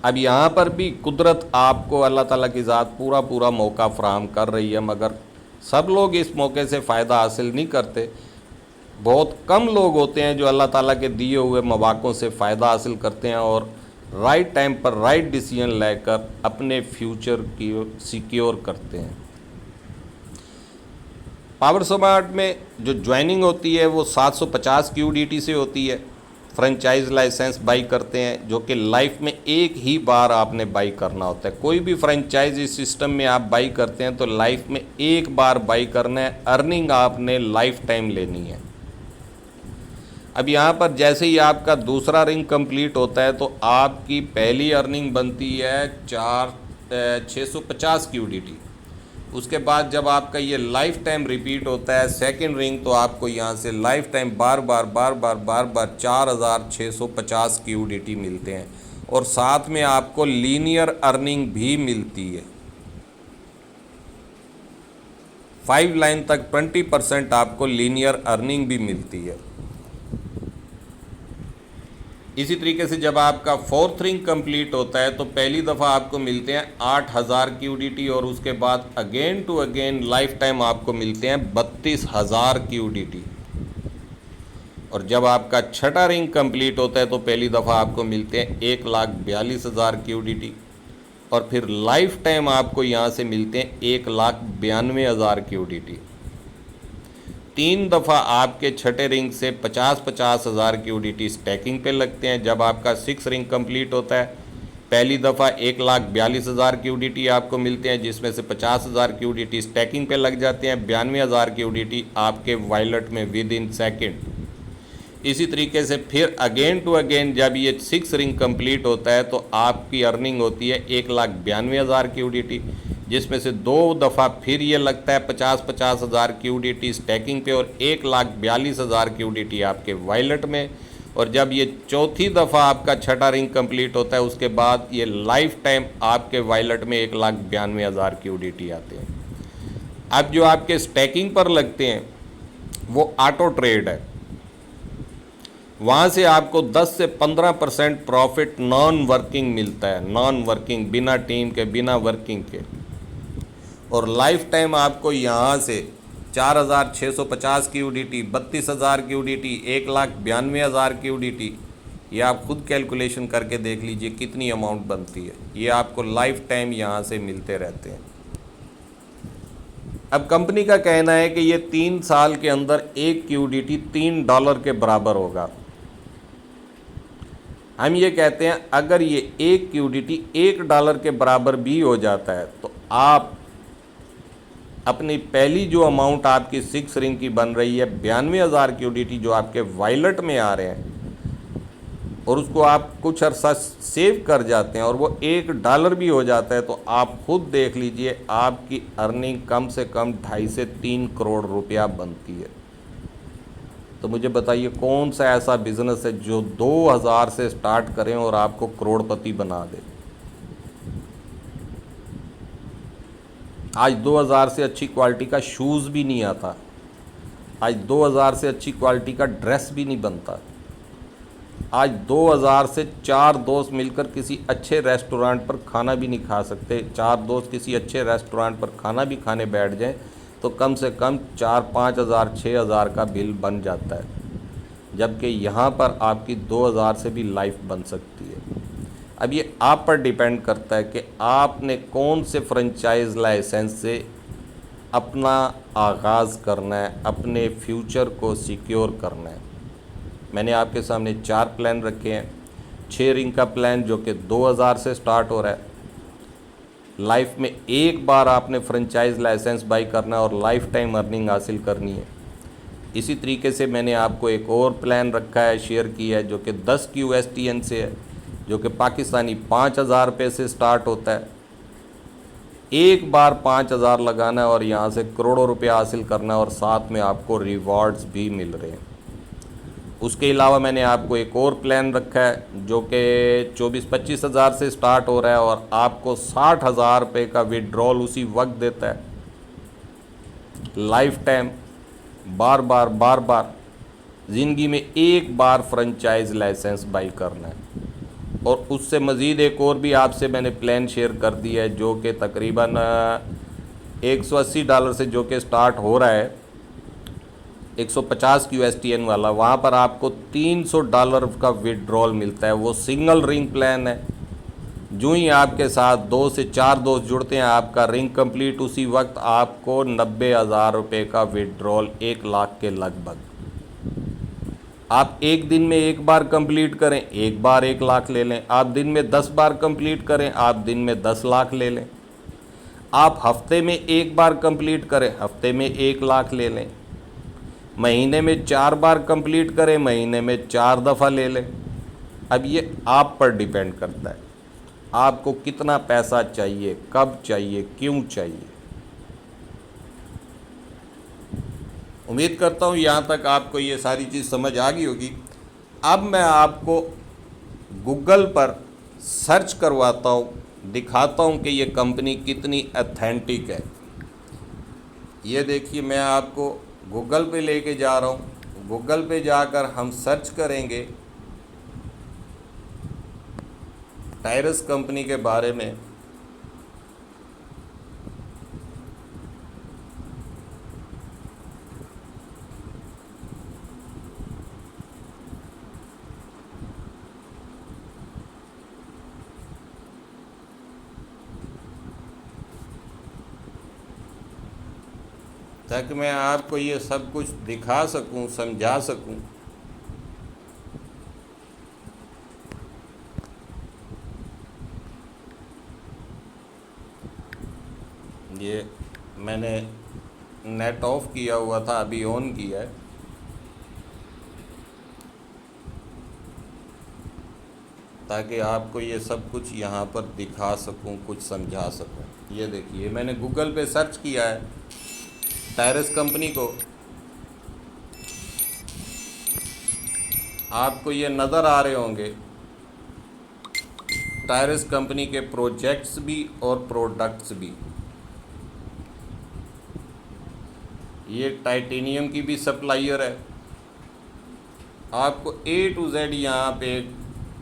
Speaker 1: अब यहाँ पर भी कुदरत आपको, अल्लाह ताला की ज़ात पूरा मौका फराहम कर रही है, मगर सब लोग इस मौके से फ़ायदा हासिल नहीं करते। बहुत कम लोग होते हैं जो अल्लाह ताला के दिए हुए मौक़ों से फ़ायदा हासिल करते हैं और राइट टाइम पर राइट डिसीजन लेकर अपने फ्यूचर की सिक्योर करते हैं। पावर स्मार्ट में जो ज्वाइनिंग होती है वो 750 QDT से होती है। फ्रेंचाइज लाइसेंस बाई करते हैं जो कि लाइफ में एक ही बार आपने बाई करना होता है। कोई भी फ्रेंचाइज इस सिस्टम में आप बाई करते हैं तो लाइफ में एक बार बाई करना है, अर्निंग आपने लाइफ टाइम लेनी है। अब यहाँ पर जैसे ही आपका दूसरा रिंग कंप्लीट होता है तो आपकी पहली अर्निंग बनती है 650 QDT। उसके बाद जब आपका ये लाइफ टाइम रिपीट होता है सेकंड रिंग, तो आपको यहाँ से लाइफ टाइम बार बार 4650 QDT मिलते हैं। और साथ में आपको लीनियर अर्निंग भी मिलती है। 5 लाइन तक 20% आपको लीनियर अर्निंग भी मिलती है। इसी तरीके से जब आपका फोर्थ रिंग कंप्लीट होता है तो पहली दफ़ा आपको मिलते हैं 8000 QDT, और उसके बाद again to again life time आपको मिलते हैं 32000 QDT। और जब आपका छठा रिंग कंप्लीट होता है तो पहली दफ़ा आपको मिलते हैं 1,42,000 QDT, और फिर लाइफ टाइम आपको यहाँ से मिलते हैं 1,92,000 QDT। 3 दफ़ा आपके छठे रिंग से 50-50 हज़ार QDT स्टैकिंग पे लगते हैं। जब आपका 6 रिंग कंप्लीट होता है पहली दफ़ा 1,42,000 QDT आपको मिलते हैं, जिसमें से 50,000 QDT स्टैकिंग पे लग जाते हैं। 92,000 QDT आपके वॉलेट में विद इन सेकेंड। इसी तरीके से फिर अगेन टू अगेन जब ये 6 रिंग कंप्लीट होता है तो आपकी अर्निंग होती है 1,92,000 QDT, जिसमें से 2 दफ़ा फिर ये लगता है 50-50 हज़ार QDT स्टैकिंग पे और 1,42,000 QDT आपके वॉलेट में। और जब ये चौथी दफ़ा आपका छठा रिंग कंप्लीट होता है उसके बाद ये लाइफ टाइम आपके वॉलेट में 1,92,000 QDT आते हैं। अब जो आपके स्टैकिंग पर लगते हैं वो ऑटो ट्रेड है, वहाँ से आपको 10 से 15% प्रॉफिट नॉन वर्किंग मिलता है, नॉन वर्किंग, बिना टीम के, बिना वर्किंग के। और लाइफ टाइम आपको यहाँ से 4,650 QDT, 32,000 QDT, 1,92,000 QDT, ये आप खुद कैलकुलेशन करके देख लीजिए कितनी अमाउंट बनती है। ये आपको लाइफ टाइम यहाँ से मिलते रहते हैं। अब कंपनी का कहना है कि ये 3 साल के अंदर एक QDT $3 के बराबर होगा। हम ये कहते हैं अगर ये एक QDT $1 के बराबर भी हो जाता है तो आप अपनी पहली जो अमाउंट आपकी 6 रिंग की बन रही है 92,000 QDT जो आपके वॉलेट में आ रहे हैं, और उसको आप कुछ अरसा सेव कर जाते हैं और वो $1 भी हो जाता है, तो आप खुद देख लीजिए आपकी अर्निंग कम से कम 2.5 से 3 करोड़ रुपया बनती है। तो मुझे बताइए कौन सा ऐसा बिज़नेस है जो 2000 से स्टार्ट करें और आपको करोड़पति बना दे। आज 2000 से अच्छी क्वालिटी का शूज़ भी नहीं आता, आज 2000 से अच्छी क्वालिटी का ड्रेस भी नहीं बनता, आज 2000 से 4 दोस्त मिलकर किसी अच्छे रेस्टोरेंट पर खाना भी नहीं खा सकते। 4 दोस्त किसी अच्छे रेस्टोरेंट पर खाना भी खाने बैठ जाएं तो कम से कम 4-5 हज़ार 6 हज़ार का बिल बन जाता है, जबकि यहाँ पर आपकी 2000 से भी लाइफ बन सकती है। अब ये आप पर डिपेंड करता है कि आपने कौन से फ्रेंचाइज लाइसेंस से अपना आगाज़ करना है, अपने फ्यूचर को सिक्योर करना है। मैंने आपके सामने 4 प्लान रखे हैं। 6 रिंग का प्लान जो कि 2000 से स्टार्ट हो रहा है। लाइफ में एक बार आपने फ्रेंचाइज लाइसेंस बाई करना है और लाइफ टाइम अर्निंग हासिल करनी है। इसी तरीके से मैंने आपको एक और प्लान रखा है, शेयर किया है, जो कि 10 QSTN से है, जो कि पाकिस्तानी 5,000 रुपये से स्टार्ट होता है। एक बार 5,000 लगाना है और यहाँ से करोड़ों रुपया हासिल करना है और साथ में आपको रिवॉर्ड्स भी मिल रहे हैं। उसके अलावा मैंने आपको एक और प्लान रखा है जो कि 24-25 हज़ार से स्टार्ट हो रहा है और आपको 60,000 रुपये का विड्रॉल उसी वक्त देता है। लाइफ टाइम बार बार ज़िंदगी में एक बार फ्रेंचाइज लाइसेंस बाई करना है। और उससे मज़ीद एक और भी आपसे मैंने प्लान शेयर कर दिया है जो कि तकरीबन $180 से जो कि स्टार्ट हो रहा है, 150 QSTN वाला। वहाँ पर आपको $300 का विड्रॉल मिलता है। वो सिंगल रिंग प्लान है। जो ही आपके साथ 2 से 4 दोस्त जुड़ते हैं, आपका रिंग कंप्लीट उसी वक्त आपको 90,000 रुपये का विड्रॉल 1 लाख के लगभग। आप एक दिन में एक बार कंप्लीट करें, एक बार 1 लाख ले लें। आप दिन में 10 बार कंप्लीट करें, आप दिन में 10 लाख ले लें। आप हफ्ते में एक बार कंप्लीट करें, हफ्ते में 1 लाख ले लें। महीने में 4 बार कंप्लीट करें, महीने में 4 दफ़ा ले लें। अब ये आप पर डिपेंड करता है आपको कितना पैसा चाहिए, कब चाहिए, क्यों चाहिए। उम्मीद करता हूँ यहाँ तक आपको ये सारी चीज़ समझ आ गई होगी। अब मैं आपको गूगल पर सर्च करवाता हूँ, दिखाता हूँ कि ये कंपनी कितनी ऑथेंटिक है। ये देखिए, मैं आपको गूगल पे लेके जा रहा हूँ। गूगल पे जाकर हम सर्च करेंगे टायरस कंपनी के बारे में। ताकि मैं आपको ये सब कुछ दिखा सकूं, समझा सकूं। ये मैंने नेट ऑफ किया हुआ था, अभी ऑन किया है। ताकि आपको ये सब कुछ यहाँ पर दिखा सकूं, कुछ समझा सकूं। ये देखिए, मैंने गूगल पे सर्च किया है टायरस कंपनी को। आपको ये नज़र आ रहे होंगे टायरस कंपनी के प्रोजेक्ट्स भी और प्रोडक्ट्स भी। ये टाइटेनियम की भी सप्लायर है। आपको A to Z यहाँ पे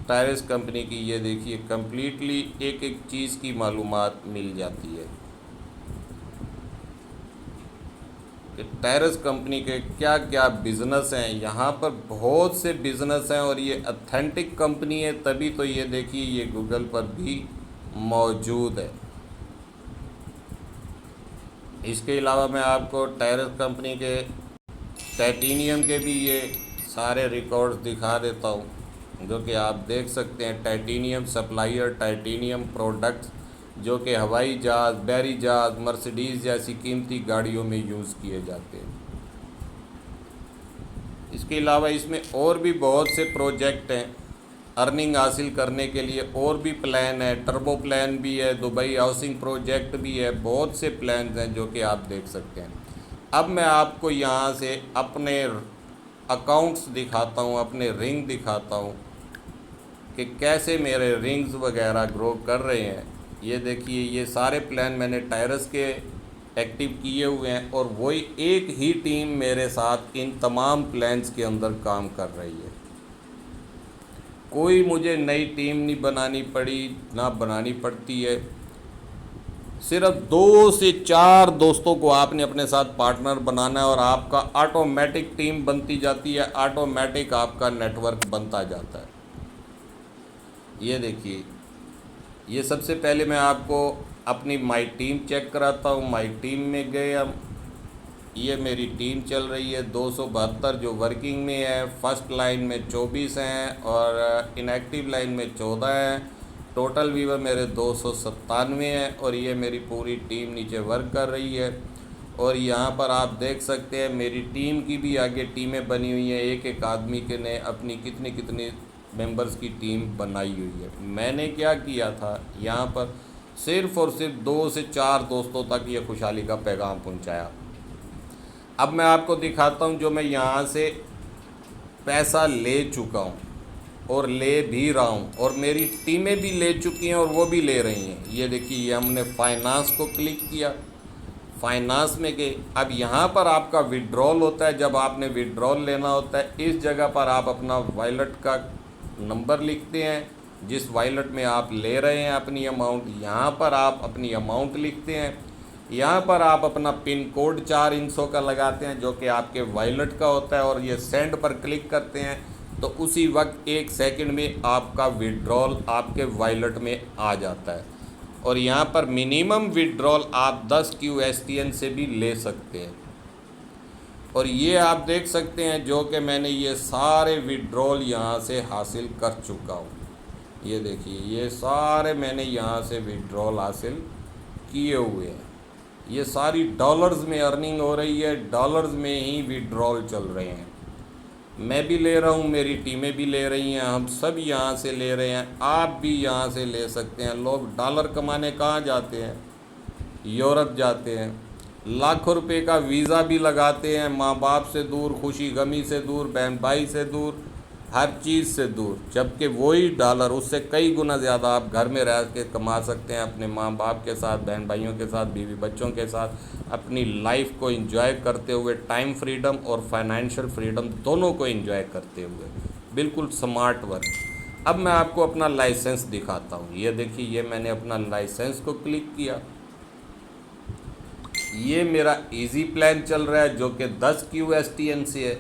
Speaker 1: टायरस कंपनी की, ये देखिए, कम्प्लीटली एक एक चीज़ की मालूमात मिल जाती है कि टायरस कंपनी के क्या क्या बिज़नेस हैं। यहाँ पर बहुत से बिज़नेस हैं और ये ऑथेंटिक कंपनी है, तभी तो ये देखिए ये गूगल पर भी मौजूद है। इसके अलावा मैं आपको टायरस कंपनी के टाइटेनियम के भी ये सारे रिकॉर्ड्स दिखा देता हूँ, जो कि आप देख सकते हैं। टाइटेनियम सप्लायर, टाइटेनियम प्रोडक्ट्स जो कि हवाई जहाज़, बैरी जहाज़, मर्सिडीज़ जैसी कीमती गाड़ियों में यूज़ किए जाते हैं। इसके अलावा इसमें और भी बहुत से प्रोजेक्ट हैं अर्निंग हासिल करने के लिए, और भी प्लान है। टर्बो प्लान भी है, दुबई हाउसिंग प्रोजेक्ट भी है, बहुत से प्लान्स हैं जो कि आप देख सकते हैं। अब मैं आपको यहाँ से अपने अकाउंट्स दिखाता हूँ, अपने रिंग दिखाता हूँ कि कैसे मेरे रिंग्स वगैरह ग्रो कर रहे हैं। ये देखिए, ये सारे प्लान मैंने टायरस के एक्टिव किए हुए हैं और वही एक ही टीम मेरे साथ इन तमाम प्लान्स के अंदर काम कर रही है। कोई मुझे नई टीम नहीं बनानी पड़ी, ना बनानी पड़ती है। सिर्फ 2 से 4 दोस्तों को आपने अपने साथ पार्टनर बनाना है और आपका ऑटोमेटिक टीम बनती जाती है, ऑटोमेटिक आपका नेटवर्क बनता जाता है। ये देखिए, ये सबसे पहले मैं आपको अपनी माई टीम चेक कराता हूँ। माई टीम में गए हम, ये मेरी टीम चल रही है 272 जो वर्किंग में है। फर्स्ट लाइन में 24 हैं और इनएक्टिव लाइन में 14 हैं। टोटल व्यूवर मेरे 297 हैं और ये मेरी पूरी टीम नीचे वर्क कर रही है। और यहाँ पर आप देख सकते हैं मेरी टीम की भी आगे टीमें बनी हुई हैं। एक एक आदमी के ने अपनी कितनी कितनी मेंबर्स की टीम बनाई हुई है। मैंने क्या किया था, यहाँ पर सिर्फ़ और सिर्फ 2 से 4 दोस्तों तक ये खुशहाली का पैगाम पहुँचाया। अब मैं आपको दिखाता हूँ जो मैं यहाँ से पैसा ले चुका हूँ और ले भी रहा हूँ, और मेरी टीमें भी ले चुकी हैं और वो भी ले रही हैं। ये देखिए, ये हमने फाइनेंस को क्लिक किया, फाइनेंस में गए। अब यहाँ पर आपका विड्रॉल होता है। जब आपने विड्रॉल लेना होता है, इस जगह पर आप अपना वॉलेट का नंबर लिखते हैं, जिस वॉलेट में आप ले रहे हैं अपनी अमाउंट। यहाँ पर आप अपनी अमाउंट लिखते हैं। यहाँ पर आप अपना पिन कोड 4 अंकों का लगाते हैं जो कि आपके वॉलेट का होता है, और ये सेंड पर क्लिक करते हैं तो उसी वक्त 1 सेकंड में आपका विड्रॉल आपके वॉलेट में आ जाता है। और यहाँ पर मिनिमम विड्रॉल आप 10 QSTN से भी ले सकते हैं। और ये आप देख सकते हैं जो कि मैंने ये सारे विड्रॉल यहाँ से हासिल कर चुका हूँ। ये देखिए, ये सारे मैंने यहाँ से विड्रॉल हासिल किए हुए हैं। ये सारी डॉलर्स में अर्निंग हो रही है, डॉलर्स में ही विड्रॉल चल रहे हैं। मैं भी ले रहा हूँ, मेरी टीमें भी ले रही हैं, हम सब यहाँ से ले रहे हैं। आप भी यहाँ से ले सकते हैं। लोग डॉलर कमाने कहाँ जाते हैं? यूरोप जाते हैं, लाखों रुपए का वीज़ा भी लगाते हैं, माँ बाप से दूर, खुशी गमी से दूर, बहन भाई से दूर, हर चीज़ से दूर, जबकि वही डॉलर उससे कई गुना ज़्यादा आप घर में रह के कमा सकते हैं, अपने माँ बाप के साथ, बहन भाइयों के साथ, बीवी बच्चों के साथ, अपनी लाइफ को एंजॉय करते हुए, टाइम फ्रीडम और फाइनेंशियल फ्रीडम दोनों को एंजॉय करते हुए। बिल्कुल स्मार्ट वर्क। अब मैं आपको अपना लाइसेंस दिखाता हूँ। ये देखिए, ये मैंने अपना लाइसेंस को क्लिक किया। ये मेरा इजी प्लान चल रहा है जो कि 10 QSTN से है।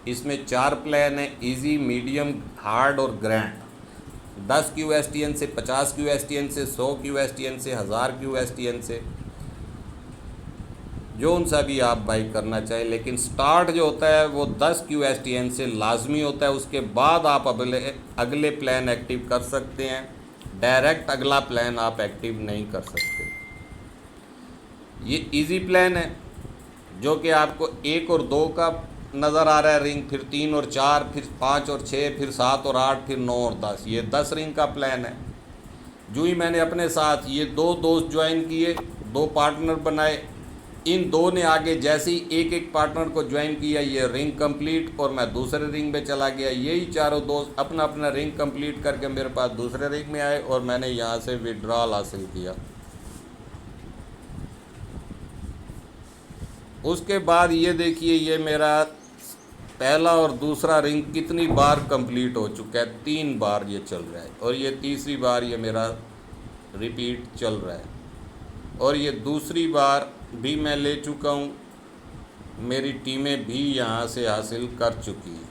Speaker 1: इसमें 4 प्लान है, इजी, मीडियम, हार्ड और ग्रैंड। 10 QSTN से, 50 QSTN से, 100 QSTN से, 1000 QSTN से, जो उन सा भी आप बाई करना चाहें। लेकिन स्टार्ट जो होता है वो 10 QSTN से लाजमी होता है। उसके बाद आप अगले प्लान एक्टिव कर सकते हैं। डायरेक्ट अगला प्लान आप एक्टिव नहीं कर सकते। ये इजी प्लान है जो कि आपको 1 और 2 का नज़र आ रहा है रिंग, फिर 3 और 4, फिर 5 और 6, फिर 7 और 8, फिर 9 और 10। ये 10 रिंग का प्लान है। जो ही मैंने अपने साथ ये 2 दोस्त ज्वाइन किए, 2 पार्टनर बनाए, इन 2 ने आगे जैसे ही एक एक पार्टनर को ज्वाइन किया, ये रिंग कंप्लीट और मैं दूसरे रिंग में चला गया। यही चारों दोस्त अपना अपना रिंग कंप्लीट करके मेरे पास दूसरे रिंग में आए और मैंने यहाँ से विड्रॉल हासिल किया। उसके बाद ये देखिए, ये मेरा पहला और दूसरा रिंग कितनी बार कंप्लीट हो चुका है। 3 बार ये चल रहा है और ये तीसरी बार ये मेरा रिपीट चल रहा है। और ये दूसरी बार भी मैं ले चुका हूँ। मेरी टीमें भी यहाँ से हासिल कर चुकी हैं।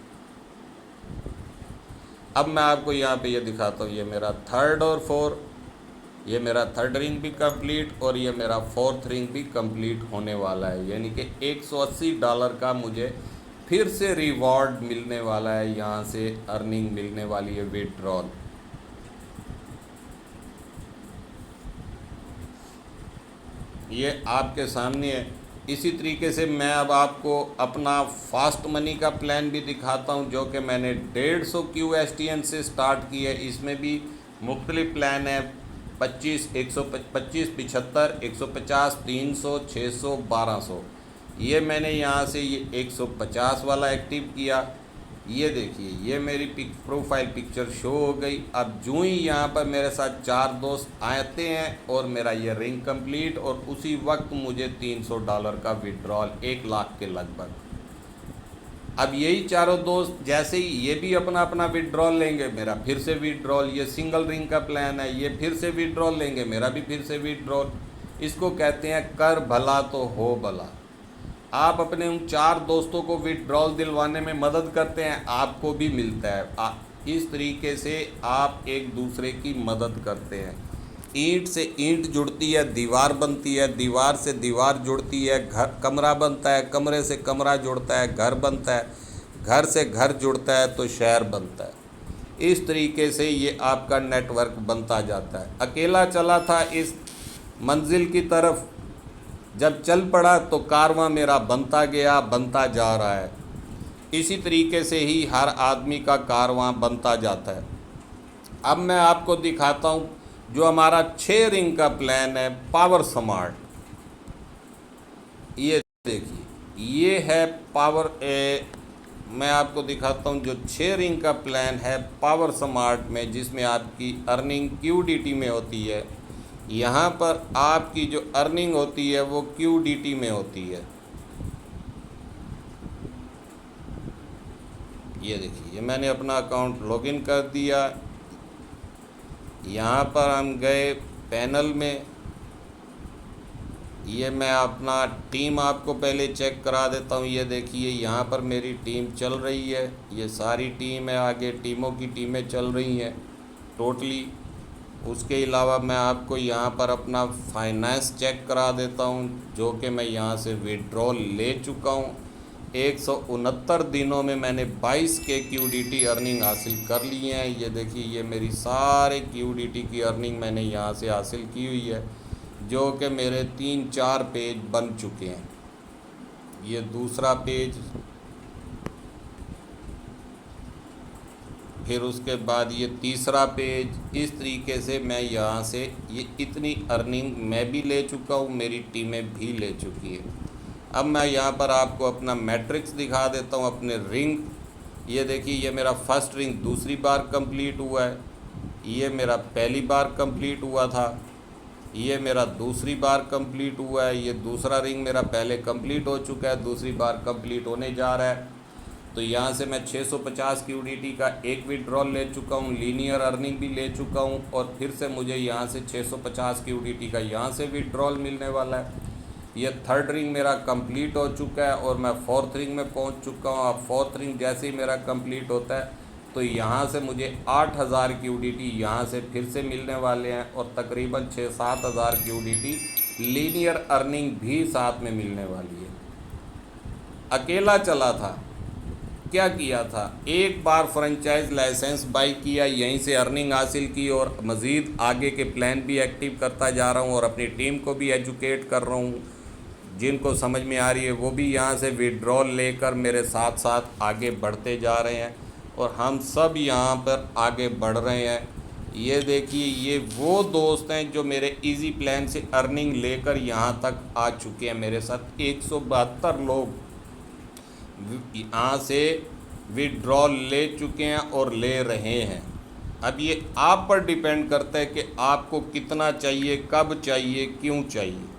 Speaker 1: अब मैं आपको यहाँ पे ये दिखाता हूँ। ये मेरा 3rd और 4, ये मेरा 3rd रिंग भी कंप्लीट और ये मेरा 4th रिंग भी कंप्लीट होने वाला है। यानी कि $180 का मुझे फिर से रिवॉर्ड मिलने वाला है। यहाँ से अर्निंग मिलने वाली है, विड्रॉल। ये आपके सामने है। इसी तरीके से मैं अब आपको अपना फास्ट मनी का प्लान भी दिखाता हूँ जो कि मैंने 150 QSTN से स्टार्ट किया है। इसमें भी मुख्तलिफ प्लान है, 25, 125, 75, 150, 300, 600, 1200। ये मैंने यहाँ से ये 150 वाला एक्टिव किया। ये देखिए, ये मेरी प्रोफाइल पिक्चर शो हो गई। अब जो ही यहाँ पर मेरे साथ 4 दोस्त आते हैं और मेरा ये रिंग कंप्लीट, और उसी वक्त मुझे $300 का विड्रॉल, 1 लाख के लगभग। अब यही चारों दोस्त जैसे ही ये भी अपना अपना विड्रॉल लेंगे, मेरा फिर से विड्रॉल। ये सिंगल रिंग का प्लान है, ये फिर से विड्रॉल लेंगे, मेरा भी फिर से विड्रॉल। इसको कहते हैं कर भला तो हो भला। आप अपने उन 4 दोस्तों को विड्रॉल दिलवाने में मदद करते हैं, आपको भी मिलता है। इस तरीके से आप एक दूसरे की मदद करते हैं। ईंट से ईंट जुड़ती है, दीवार बनती है, दीवार से दीवार जुड़ती है, घर कमरा बनता है, कमरे से कमरा जुड़ता है, घर बनता है, घर से घर जुड़ता है तो शहर बनता है। इस तरीके से ये आपका नेटवर्क बनता जाता है। अकेला चला था इस मंजिल की तरफ, जब चल पड़ा तो कारवां मेरा बनता गया, बनता जा रहा है। इसी तरीके से ही हर आदमी का कारवां बनता जाता है। अब मैं आपको दिखाता हूँ जो हमारा 6 रिंग का प्लान है, पावर स्मार्ट। ये देखिए, ये है पावर मैं आपको दिखाता हूँ जो 6 रिंग का प्लान है पावर स्मार्ट में, जिसमें आपकी अर्निंग QDT में होती है। यहाँ पर आपकी जो अर्निंग होती है वो QDT में होती है। ये देखिए, ये मैंने अपना अकाउंट लॉगिन कर दिया। यहाँ पर हम गए पैनल में। ये मैं अपना टीम आपको पहले चेक करा देता हूँ। ये देखिए, यहाँ पर मेरी टीम चल रही है। ये सारी टीम है, आगे टीमों की टीमें चल रही हैं टोटली। उसके अलावा मैं आपको यहाँ पर अपना फाइनेंस चेक करा देता हूँ जो कि मैं यहाँ से विड्रॉल ले चुका हूँ। 169 दिनों में मैंने 22 के QDT अर्निंग हासिल कर ली हैं। ये देखिए, ये मेरी सारे QDT की अर्निंग मैंने यहाँ से हासिल की हुई है, जो कि मेरे 3-4 पेज बन चुके हैं। ये दूसरा पेज, फिर उसके बाद ये तीसरा पेज, इस तरीके से मैं यहाँ से ये इतनी अर्निंग मैं भी ले चुका हूँ, मेरी टीमें भी ले चुकी है। अब मैं यहाँ पर आपको अपना मैट्रिक्स दिखा देता हूँ, अपने रिंग। ये देखिए, ये मेरा फर्स्ट रिंग दूसरी बार कंप्लीट हुआ है, ये मेरा पहली बार कंप्लीट हुआ था, ये मेरा दूसरी बार कंप्लीट हुआ है, ये दूसरा रिंग मेरा पहले कंप्लीट हो चुका है, दूसरी बार कंप्लीट होने जा रहा है। तो यहाँ से मैं 650 की यूडिटी का एक विड्रॉल ले चुका हूँ, लीनियर अर्निंग भी ले चुका हूँ, और फिर से मुझे यहाँ से 650 की यूडिटी का यहाँ से विड्रॉल मिलने वाला है। ये थर्ड रिंग मेरा कंप्लीट हो चुका है और मैं फोर्थ रिंग में पहुँच चुका हूँ। अब फोर्थ रिंग जैसे ही मेरा कंप्लीट होता है तो यहाँ से मुझे 8000 की यूडिटी यहाँ से फिर से मिलने वाले हैं, और तकरीबन 6-7 हज़ार की यूडिटी लीनियर अर्निंग भी साथ में मिलने वाली है। अकेला चला था, क्या किया था, एक बार फ्रेंचाइज लाइसेंस बाई किया, यहीं से अर्निंग हासिल की, और मज़ीद आगे के प्लान भी एक्टिव करता जा रहा हूँ और अपनी टीम को भी एजुकेट कर रहा हूँ। जिनको समझ में आ रही है वो भी यहाँ से विड्रॉल लेकर मेरे साथ साथ आगे बढ़ते जा रहे हैं, और हम सब यहाँ पर आगे बढ़ रहे हैं। ये देखिए, ये वो दोस्त हैं जो मेरे इजी प्लान से अर्निंग लेकर यहाँ तक आ चुके हैं। मेरे साथ 172 लोग यहाँ से विड्रॉल ले चुके हैं और ले रहे हैं। अब ये आप पर डिपेंड करता है कि आपको कितना चाहिए, कब चाहिए, क्यों चाहिए।